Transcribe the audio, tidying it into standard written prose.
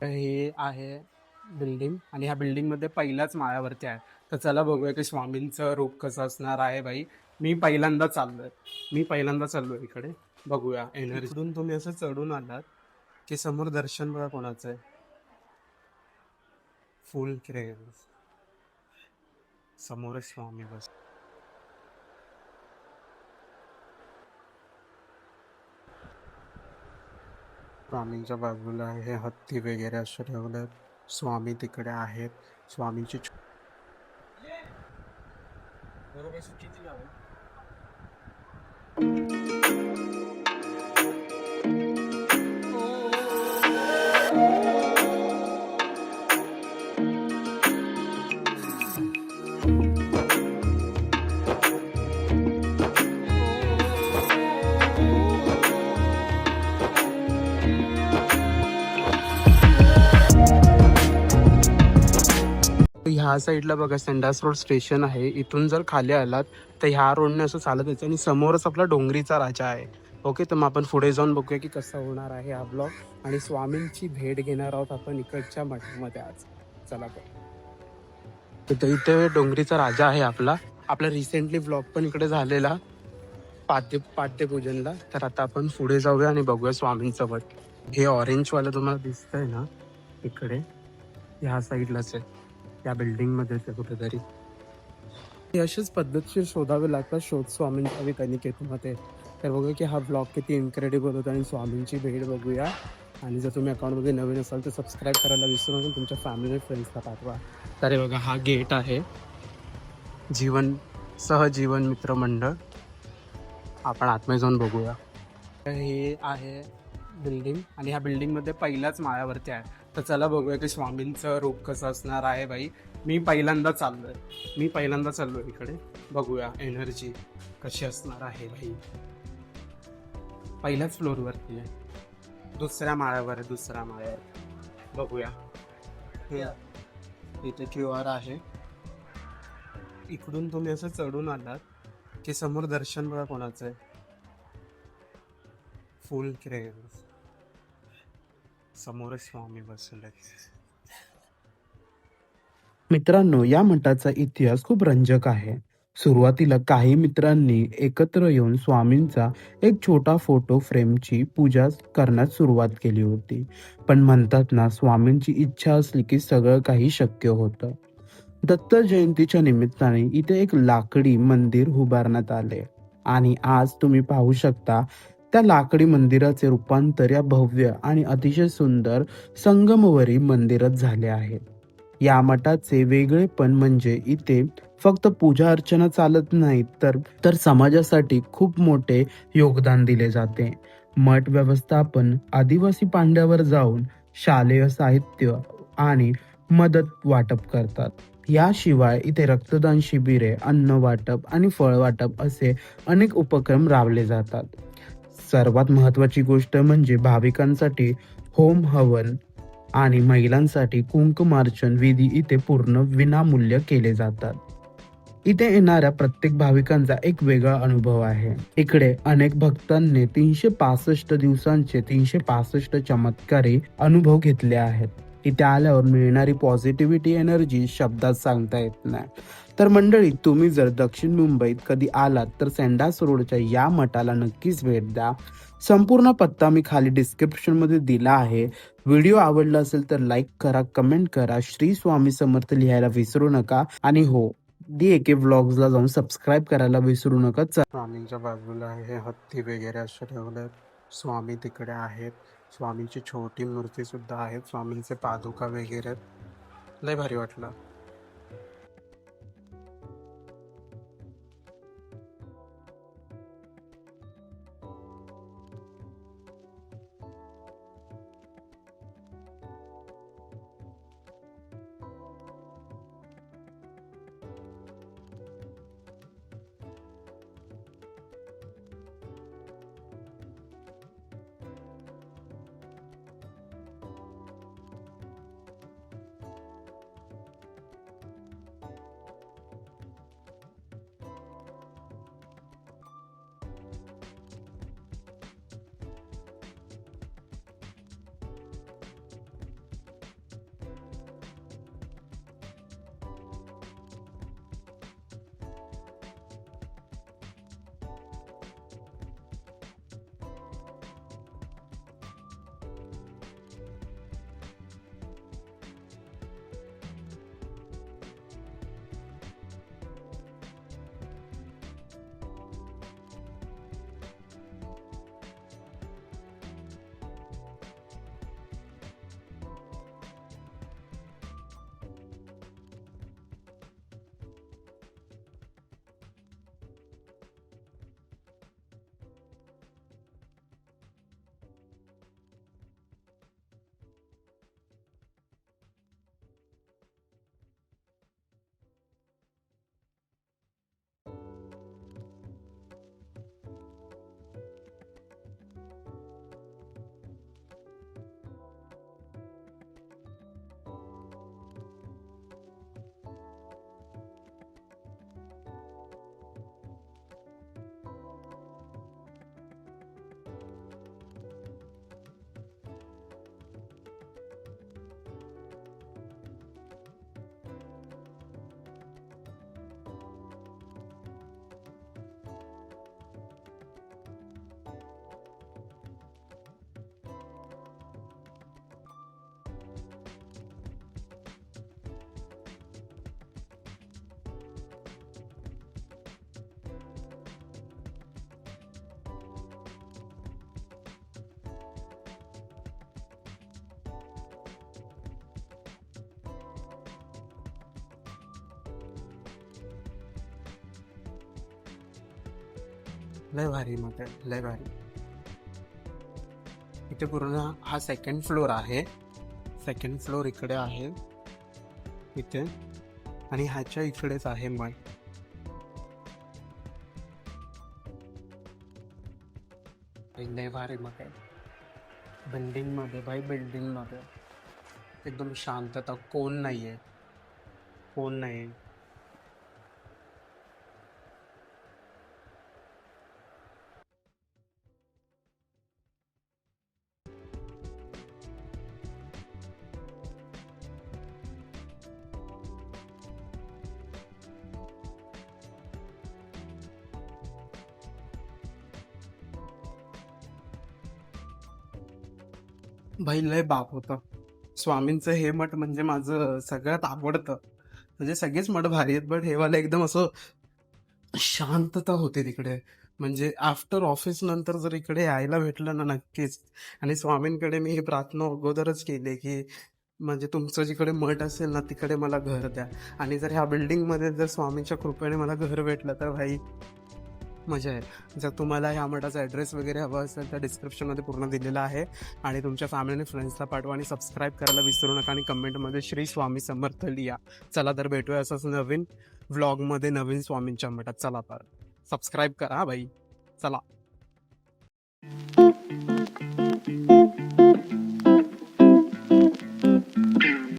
हे आहे बिल्डिंग आणि ह्या बिल्डिंगमध्ये पहिल्याच माळ्यावरती आहे. तर चला बघूया की स्वामींचं रूप कसं असणार आहे बाई. मी पहिल्यांदा चाललोय इकडे. बघूया एनर्जी. इकडून तुम्ही असं चढून आलात की समोर दर्शन बघा कोणाचं आहे. फुल क्रेज समोरच स्वामी बस. स्वामींच्या बाजूला हे हत्ती वगैरे असे ठेवलेत. स्वामी तिकडे आहेत. स्वामींची बरोबर चुकीची आहे. ह्या साईडला बघा संडास रोड स्टेशन आहे. इथून जर खाली आलात तर ह्या रोडने असं चालत यायचं आणि समोरच आपला डोंगरीचा राजा आहे. ओके, तर मग आपण पुढे जाऊन बघूया की कसा होणार आहे हा ब्लॉग. आणि स्वामींची भेट घेणार आहोत आपण इकडच्या मठामध्ये आज. चला तर इथे डोंगरीचा राजा आहे आपला रिसेंटली ब्लॉग पण इकडे झालेला पाद्यपूजनला. तर आता आपण पुढे जाऊया आणि बघूया स्वामींचं मठ. हे ऑरेंजवालं तुम्हाला दिसतंय ना इकडे, ह्या साईडलाच आहे. त्या बिल्डिंगमध्येच आहे कुठेतरी. हे असेच पद्धतशीर शोधावे लागतात शोध स्वामींच्या कनिकेतमध्ये. तर बघूया की हा ब्लॉग किती इन्क्रेडिबल होता आणि स्वामींची भेट बघूया. आणि जर तुम्ही अकाउंटमध्ये नवीन असाल तर सबस्क्राईब करायला विसरू नका. तुमच्या फॅमिली फ्रेंड्सला पाठवा. तर हे बघा हा गेट आहे. सहजीवन मित्र मंडळ. आपण आतमध्ये जाऊन बघूया. हे आहे बिल्डिंग आणि ह्या बिल्डिंगमध्ये पहिल्याच माळ्यावरती आहे. तर चला बघूया की स्वामींचं रूप कसं असणार आहे बाई. मी पहिल्यांदा चाललोय इकडे. बघूया एनर्जी कशी असणार आहे भाई. पहिल्याच फ्लोअरवरती आहे. दुसऱ्या माळ्यावर बघूया. इथे QR आहे. इकडून तुम्ही असं चढून आलात की समोर दर्शन बघा कोणाचं आहे. फुल क्रेज समोरच स्वामी बसले. मित्रांनो, या मठाचा इतिहास खूप रंजक आहे. सुरुवातीला काही मित्रांनी एकत्र येऊन स्वामींचा एक छोटा फोटो फ्रेमची पूजा करण्यास सुरुवात केली होती. पण म्हणतात ना, स्वामींची इच्छा असली की सगळं काही शक्य होतं. दत्त जयंतीच्या निमित्ताने इथे एक लाकडी मंदिर उभारण्यात आले आणि आज तुम्ही पाहू शकता त्या लाकडी मंदिराचे रूपांतर या भव्य आणि अतिशय सुंदर संगमवरी मंदिरात झाले आहे. या मठाचे वेगळेपण म्हणजे इथे फक्त पूजा अर्चना चालत नाही तर समाजासाठी खूप मोठे योगदान दिले जाते. मठ व्यवस्थापन आदिवासी पांड्यावर जाऊन शालेय साहित्य आणि मदत वाटप करतात. याशिवाय इथे रक्तदान शिबिरे, अन्न वाटप आणि फळ वाटप असे अनेक उपक्रम राबवले जातात. सर्वात महत्वाची गोष्ट म्हणजे भाविकांसाठी होम हवन आणि महिलांसाठी कुंकुमार्चन विधी इथे पूर्ण विनामूल्य केले जातात. इथे येणाऱ्या प्रत्येक भाविकांचा एक वेगळा अनुभव आहे. इकडे अनेक भक्तांनी 365 दिवसांचे 365 चमत्कारी अनुभव घेतले आहेत. इथे आल्यावर मिळणारी पॉझिटिव्हिटी एनर्जी शब्दात सांगता येत नाही. तर मंडळी, तुम्ही जर दक्षिण मुंबईत कधी आलात तर सेंडास रोडच्या या मठाला नक्कीच भेट द्या. संपूर्ण पत्ता मी खाली डिस्क्रिप्शन मध्ये दिला आहे. व्हिडिओ आवडला असेल तर लाईक करा, कमेंट करा, श्री स्वामी समर्थ लिहायला विसरू नका आणि हो, DAK व्लॉग्सला जाऊन सबस्क्राईब करायला विसरू नका. स्वामींच्या बाजूला हे हत्ती वगैरे असे ठेवले. स्वामी तिकडे आहेत. स्वामींची छोटी मूर्ती सुद्धा आहे. स्वामींचे पादुका वगैरे. लय भारी वाटलं. लय भारी मग लय भारी. इथे पूर्ण हा सेकंड फ्लोर आहे. सेकंड फ्लोर इकडे आहे इथे, आणि ह्याच्या इकडेच आहे मठ. लय भारी मग बिल्डिंग मध्ये भाई, बिल्डिंग मध्ये एकदम शांतता, कोण नाहीये, कोण नाही. भाई लय बाप होतं. स्वामींचं हे मठ म्हणजे माझं सगळ्यात आवडतं. म्हणजे सगळेच मठ भारी आहेत, बट हे वाला एकदम असं शांतता होते तिकडे. म्हणजे आफ्टर ऑफिस नंतर जर इकडे यायला भेटलं ना, नक्कीच. आणि स्वामींकडे मी ही प्रार्थना अगोदरच केली की म्हणजे तुमचं जिकडे मठ असेल ना, तिकडे मला घर द्या. आणि जर ह्या बिल्डिंगमध्ये जर स्वामींच्या कृपेने मला घर भेटलं तर भाई मजा आहे. जर तुम्हाला ह्या मठाचा ॲड्रेस वगैरे हवा असेल तर डिस्क्रिप्शनमध्ये पूर्ण दिलेला आहे. आणि तुमच्या फॅमिली आणि फ्रेंड्सला पाठवा आणि सबस्क्राईब करायला विसरू नका आणि कमेंटमध्ये श्री स्वामी समर्थ लिहा. चला तर भेटूया असंच नवीन व्लॉगमध्ये नवीन स्वामींच्या मठात. चला तर सबस्क्राईब करा भाई. चला.